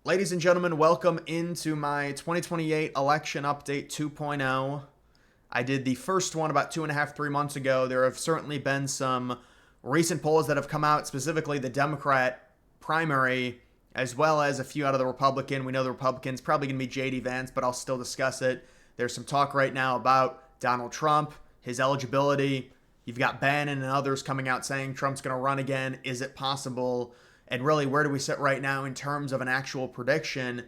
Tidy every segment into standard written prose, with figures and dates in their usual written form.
Ladies and gentlemen, welcome into my 2028 election update 2.0. I did the first one about 2.5, 3 months ago. There have certainly been some recent polls that have come out, specifically the Democrat primary, as well as a few out of the Republican. We know the Republican's probably going to be J.D. Vance, but I'll still discuss it. There's some talk right now about Donald Trump, his eligibility. You've got Bannon and others coming out saying Trump's going to run again. Is it possible? And really, where do we sit right now in terms of an actual prediction?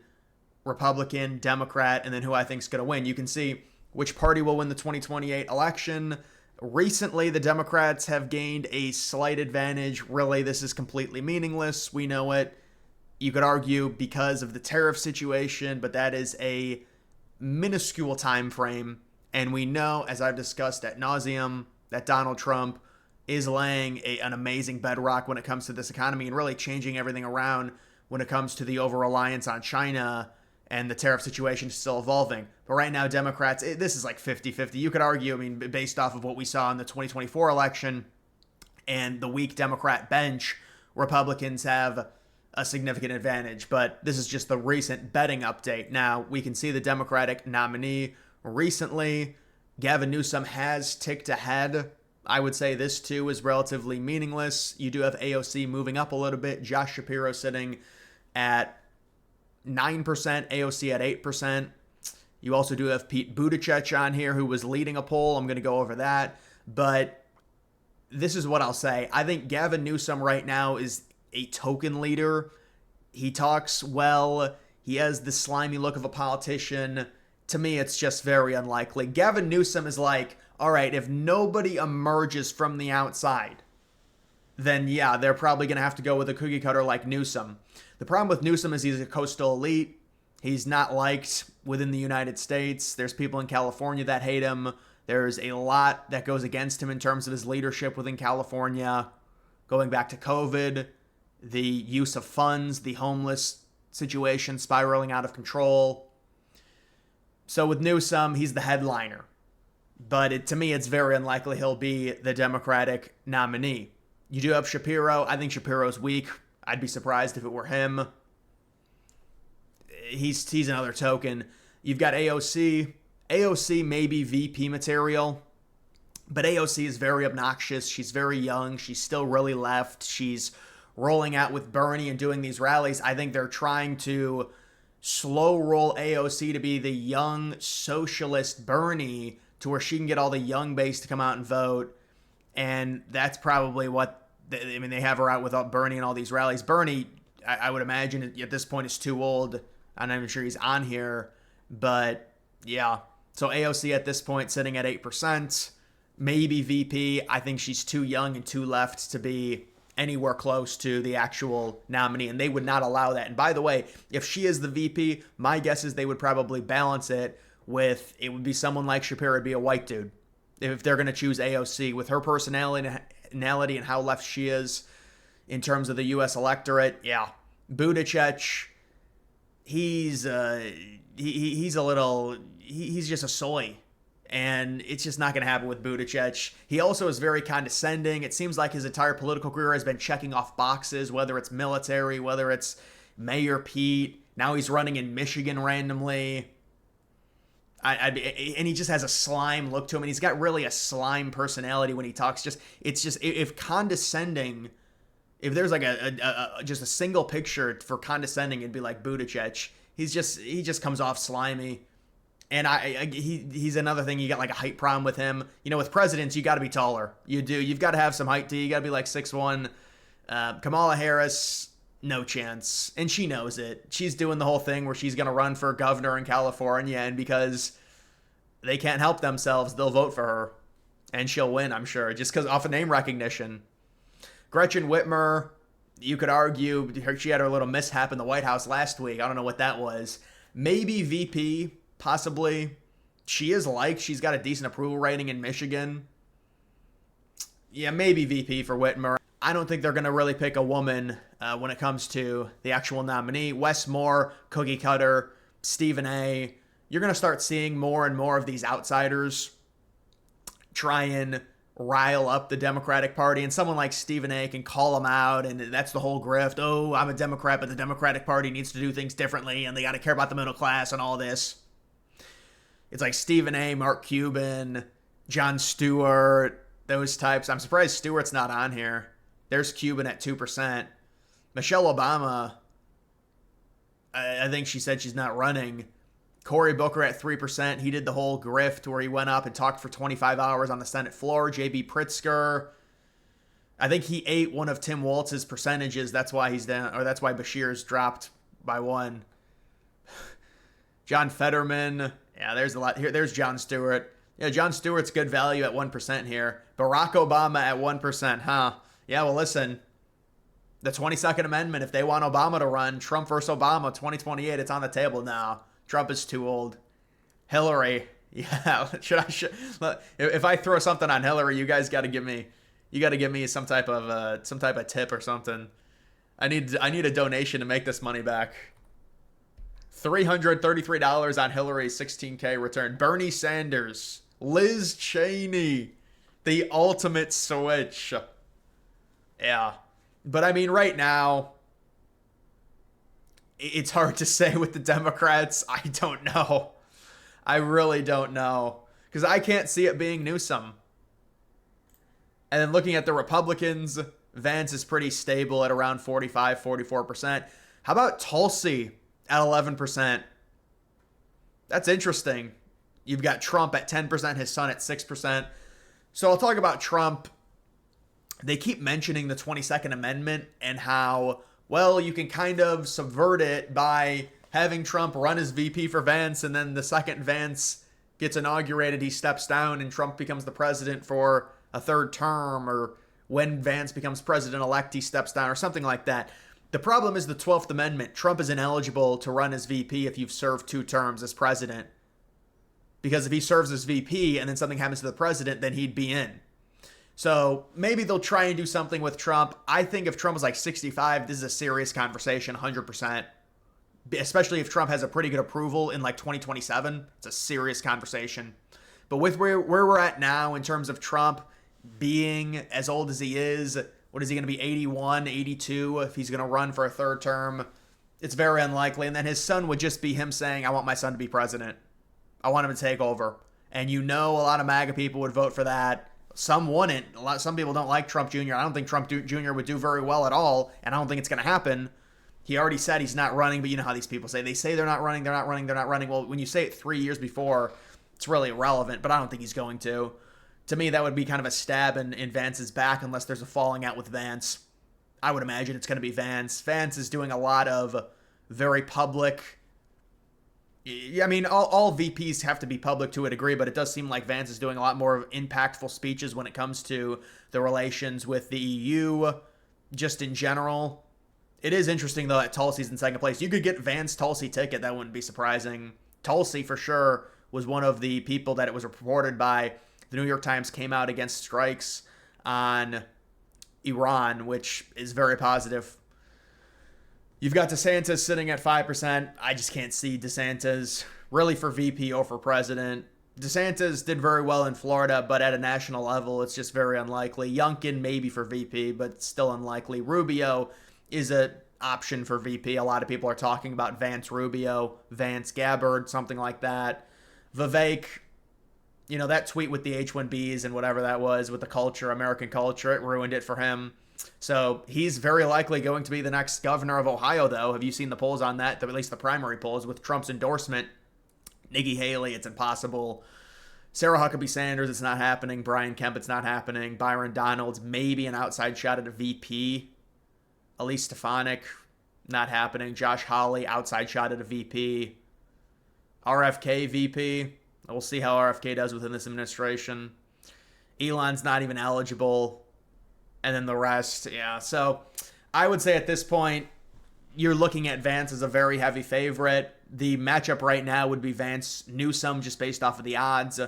Republican, Democrat, and then who I think is going to win. You can see which party will win the 2028 election. Recently, the Democrats have gained a slight advantage. Really, this is completely meaningless. We know it. You could argue because of the tariff situation, but that is a minuscule time frame. And we know, as I've discussed ad nauseum, that Donald Trump is laying an amazing bedrock when it comes to this economy and really changing everything around when it comes to the over-reliance on China, and the tariff situation is still evolving. But right now, Democrats, this is like 50-50. You could argue, based off of what we saw in the 2024 election and the weak Democrat bench, Republicans have a significant advantage. But this is just the recent betting update. Now, we can see the Democratic nominee recently. Gavin Newsom has ticked ahead. I would say this, too, is relatively meaningless. You do have AOC moving up a little bit. Josh Shapiro sitting at 9%, AOC at 8%. You also do have Pete Buttigieg on here, who was leading a poll. I'm going to go over that. But this is what I'll say. I think Gavin Newsom right now is a token leader. He talks well. He has the slimy look of a politician. To me, it's just very unlikely. Gavin Newsom is like, all right, if nobody emerges from the outside, then yeah, they're probably going to have to go with a cookie cutter like Newsom. The problem with Newsom is he's a coastal elite. He's not liked within the United States. There's people in California that hate him. There's a lot that goes against him in terms of his leadership within California. Going back to COVID, the use of funds, the homeless situation spiraling out of control. So with Newsom, he's the headliner. But to me, it's very unlikely he'll be the Democratic nominee. You do have Shapiro. I think Shapiro's weak. I'd be surprised if it were him. He's another token. You've got AOC. AOC may be VP material, but AOC is very obnoxious. She's very young. She's still really left. She's rolling out with Bernie and doing these rallies. I think they're trying to slow roll AOC to be the young socialist Bernie, to where she can get all the young base to come out and vote. And that's probably what, they have her out with Bernie and all these rallies. Bernie, I would imagine at this point is too old. I'm not even sure he's on here. But yeah, so AOC at this point sitting at 8%, maybe VP. I think she's too young and too left to be anywhere close to the actual nominee, and they would not allow that. And by the way, if she is the VP, my guess is they would probably balance it with, it would be someone like Shapiro. It'd be a white dude if they're going to choose AOC. With her personality and how left she is in terms of the U.S. electorate, yeah. Buttigieg, he's he's just a soy, and it's just not going to happen with Buttigieg. He also is very condescending. It seems like his entire political career has been checking off boxes, whether it's military, whether it's Mayor Pete. Now he's running in Michigan randomly. And he just has a slime look to him, and he's got really a slime personality when he talks. It's just if condescending, if there's like just a single picture for condescending, it'd be like Buttigieg. He just comes off slimy, and he's another thing. You got like a height problem with him. With presidents, you got to be taller. You do. You've got to have some height to you. You got to be like 6'1". Kamala Harris, no chance. And she knows it. She's doing the whole thing where she's going to run for governor in California, and because they can't help themselves, they'll vote for her. And she'll win, I'm sure, just because off of name recognition. Gretchen Whitmer, you could argue, she had her little mishap in the White House last week. I don't know what that was. Maybe VP, possibly. She is liked. She's got a decent approval rating in Michigan. Yeah, maybe VP for Whitmer. I don't think they're going to really pick a woman when it comes to the actual nominee. Wes Moore, cookie cutter, Stephen A. You're going to start seeing more and more of these outsiders try and rile up the Democratic Party, and someone like Stephen A can call them out, and that's the whole grift. Oh, I'm a Democrat, but the Democratic Party needs to do things differently, and they got to care about the middle class and all this. It's like Stephen A, Mark Cuban, Jon Stewart, those types. I'm surprised Stewart's not on here. There's Cuban at 2%. Michelle Obama, I think she said she's not running. Cory Booker at 3%. He did the whole grift where he went up and talked for 25 hours on the Senate floor. J.B. Pritzker, I think he ate one of Tim Walz's percentages. That's why he's down, or that's why Bashir's dropped by 1. John Fetterman. Yeah, there's a lot here. There's Jon Stewart. Yeah, Jon Stewart's good value at 1% here. Barack Obama at 1%, huh? Yeah, well, listen. The 22nd Amendment, if they want Obama to run, Trump versus Obama, 2028, it's on the table now. Trump is too old. Hillary, yeah. If I throw something on Hillary, you guys got to give me some type of tip or something. I need a donation to make this money back. $333 on Hillary's 16K return. Bernie Sanders, Liz Cheney, the ultimate switch. Yeah. But I mean, right now, it's hard to say with the Democrats. I don't know. I really don't know. Because I can't see it being Newsom. And then looking at the Republicans, Vance is pretty stable at around 45, 44%. How about Tulsi at 11%? That's interesting. You've got Trump at 10%, his son at 6%. So I'll talk about Trump. They keep mentioning the 22nd Amendment and how, well, you can kind of subvert it by having Trump run as VP for Vance, and then the second Vance gets inaugurated, he steps down and Trump becomes the president for a third term, or when Vance becomes president-elect, he steps down, or something like that. The problem is the 12th Amendment. Trump is ineligible to run as VP if you've served 2 terms as president. Because if he serves as VP and then something happens to the president, then he'd be in. So maybe they'll try and do something with Trump. I think if Trump was like 65, this is a serious conversation, 100%. Especially if Trump has a pretty good approval in like 2027. It's a serious conversation. But with where we're at now in terms of Trump being as old as he is, what is he going to be, 81, 82 if he's going to run for a third term? It's very unlikely. And then his son would just be him saying, I want my son to be president. I want him to take over. And you know a lot of MAGA people would vote for that. Some wouldn't. Some people don't like Trump Jr. I don't think Trump Jr. would do very well at all, and I don't think it's going to happen. He already said he's not running, but you know how these people say. They say they're not running, they're not running, they're not running. Well, when you say it 3 years before, it's really irrelevant, but I don't think he's going to. To me, that would be kind of a stab in Vance's back unless there's a falling out with Vance. I would imagine it's going to be Vance. Vance is doing a lot of very public... I mean, all VPs have to be public to a degree, but it does seem like Vance is doing a lot more impactful speeches when it comes to the relations with the EU, just in general. It is interesting, though, that Tulsi's in second place. You could get Vance Tulsi ticket. That wouldn't be surprising. Tulsi, for sure, was one of the people that it was reported by. The New York Times came out against strikes on Iran, which is very positive. You've got DeSantis sitting at 5%. I just can't see DeSantis really for VP or for president. DeSantis did very well in Florida, but at a national level, it's just very unlikely. Youngkin maybe for VP, but still unlikely. Rubio is an option for VP. A lot of people are talking about Vance Rubio, Vance Gabbard, something like that. Vivek, you know, that tweet with the H-1Bs and whatever that was with the culture, American culture, it ruined it for him. So he's very likely going to be the next governor of Ohio, though. Have you seen the polls on that? At least the primary polls with Trump's endorsement. Nikki Haley, it's impossible. Sarah Huckabee Sanders, it's not happening. Brian Kemp, it's not happening. Byron Donalds, maybe an outside shot at a VP. Elise Stefanik, not happening. Josh Hawley, outside shot at a VP. RFK, VP. We'll see how RFK does within this administration. Elon's not even eligible. And then the rest, yeah. So I would say at this point, you're looking at Vance as a very heavy favorite. The matchup right now would be Vance-Newsom just based off of the odds.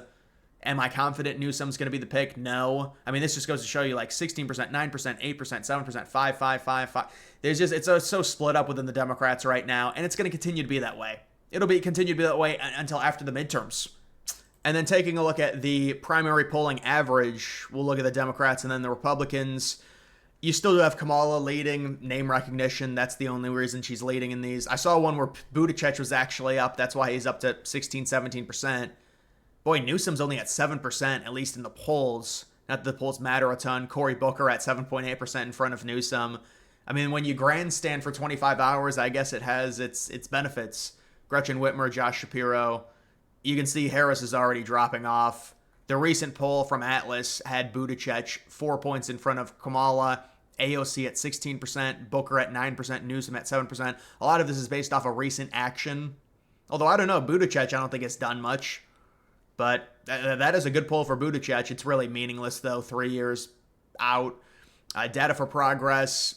Am I confident Newsom's going to be the pick? No. I mean, this just goes to show you like 16%, 9%, 8%, 7%, 5, 5, 5, 5. It's so split up within the Democrats right now, and it's going to continue to be that way. It'll continue to be that way until after the midterms. And then taking a look at the primary polling average, we'll look at the Democrats and then the Republicans. You still do have Kamala leading, name recognition. That's the only reason she's leading in these. I saw one where Buttigieg was actually up. That's why he's up to 16, 17%. Boy, Newsom's only at 7%, at least in the polls. Not that the polls matter a ton. Cory Booker at 7.8% in front of Newsom. I mean, when you grandstand for 25 hours, I guess it has its benefits. Gretchen Whitmer, Josh Shapiro. You can see Harris is already dropping off. The recent poll from Atlas had Buttigieg 4 points in front of Kamala, AOC at 16%, Booker at 9%, Newsom at 7%. A lot of this is based off of recent action. Although, I don't know, Buttigieg, I don't think it's done much. But that is a good poll for Buttigieg. It's really meaningless, though, 3 years out. Data for Progress,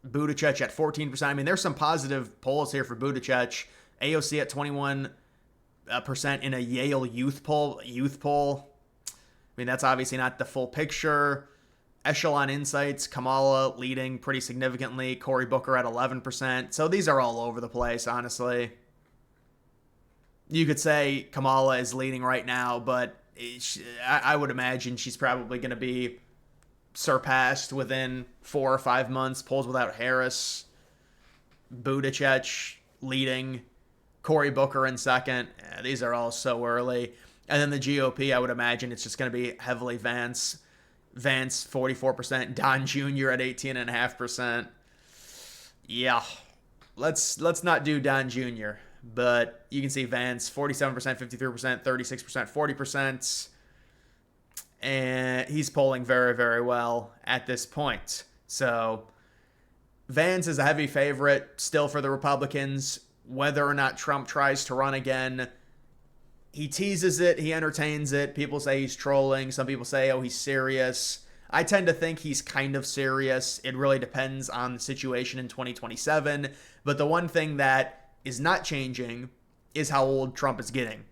Buttigieg at 14%. I mean, there's some positive polls here for Buttigieg. AOC at 21% in a Yale youth poll. I mean, that's obviously not the full picture. Echelon Insights, Kamala leading pretty significantly. Cory Booker at 11%. So these are all over the place, honestly. You could say Kamala is leading right now, but I would imagine she's probably going to be surpassed within 4 or 5 months. Polls without Harris. Buttigieg leading. Cory Booker in second. These are all so early. And then the GOP, I would imagine it's just going to be heavily Vance. Vance, 44%. Don Jr. at 18.5%. Yeah. Let's not do Don Jr., but you can see Vance, 47%, 53%, 36%, 40%. And he's polling very, very well at this point. So Vance is a heavy favorite still for the Republicans. Whether or not Trump tries to run again, he teases it, he entertains it. People say he's trolling. Some people say, oh, he's serious. I tend to think he's kind of serious. It really depends on the situation in 2027. But the one thing that is not changing is how old Trump is getting.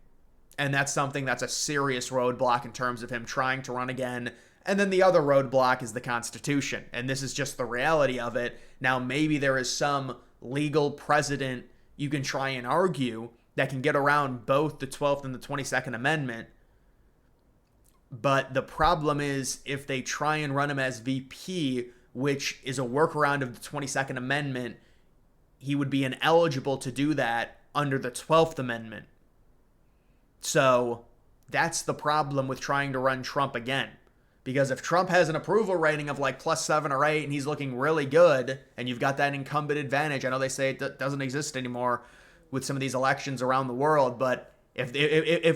And that's something that's a serious roadblock in terms of him trying to run again. And then the other roadblock is the Constitution. And this is just the reality of it. Now, maybe there is some legal precedent you can try and argue that can get around both the 12th and the 22nd Amendment. But the problem is if they try and run him as VP, which is a workaround of the 22nd Amendment, he would be ineligible to do that under the 12th Amendment. So that's the problem with trying to run Trump again. Because if Trump has an approval rating of like +7 or 8 and he's looking really good, and you've got that incumbent advantage, I know they say it doesn't exist anymore with some of these elections around the world, but if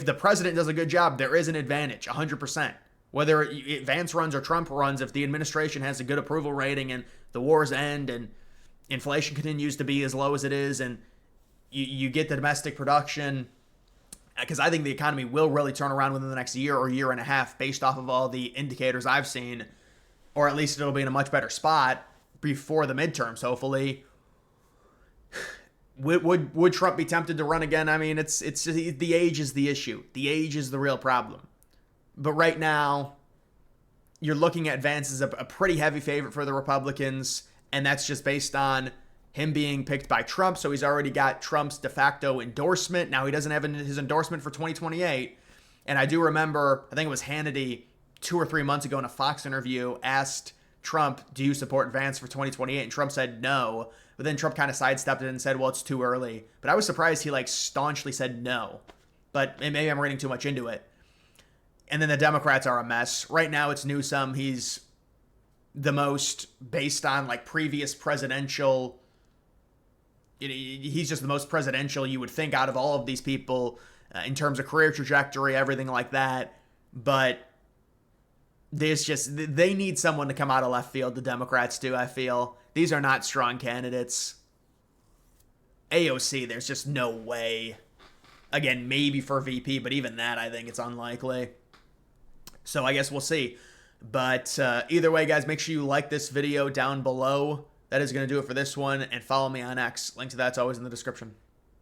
the president does a good job, there is an advantage, 100%. Whether Vance runs or Trump runs, if the administration has a good approval rating and the wars end and inflation continues to be as low as it is and you get the domestic production, because I think the economy will really turn around within the next year or year and a half based off of all the indicators I've seen, or at least it'll be in a much better spot before the midterms, hopefully. Would Trump be tempted to run again? I mean, it's the age is the issue. The age is the real problem. But right now, you're looking at Vance as a pretty heavy favorite for the Republicans, and that's just based on him being picked by Trump, so he's already got Trump's de facto endorsement. Now he doesn't have his endorsement for 2028. And I do remember, I think it was Hannity 2 or 3 months ago in a Fox interview asked Trump, do you support Vance for 2028? And Trump said no. But then Trump kind of sidestepped it and said, well, it's too early. But I was surprised he staunchly said no. But maybe I'm reading too much into it. And then the Democrats are a mess. Right now it's Newsom. He's the most, based on previous presidential, he's just the most presidential you would think out of all of these people in terms of career trajectory, everything like that. But they need someone to come out of left field. The Democrats do, I feel. These are not strong candidates. AOC, there's just no way. Again, maybe for VP, but even that, I think it's unlikely. So I guess we'll see. But either way, guys, make sure you like this video down below. That is going to do it for this one. And follow me on X. Link to that's always in the description.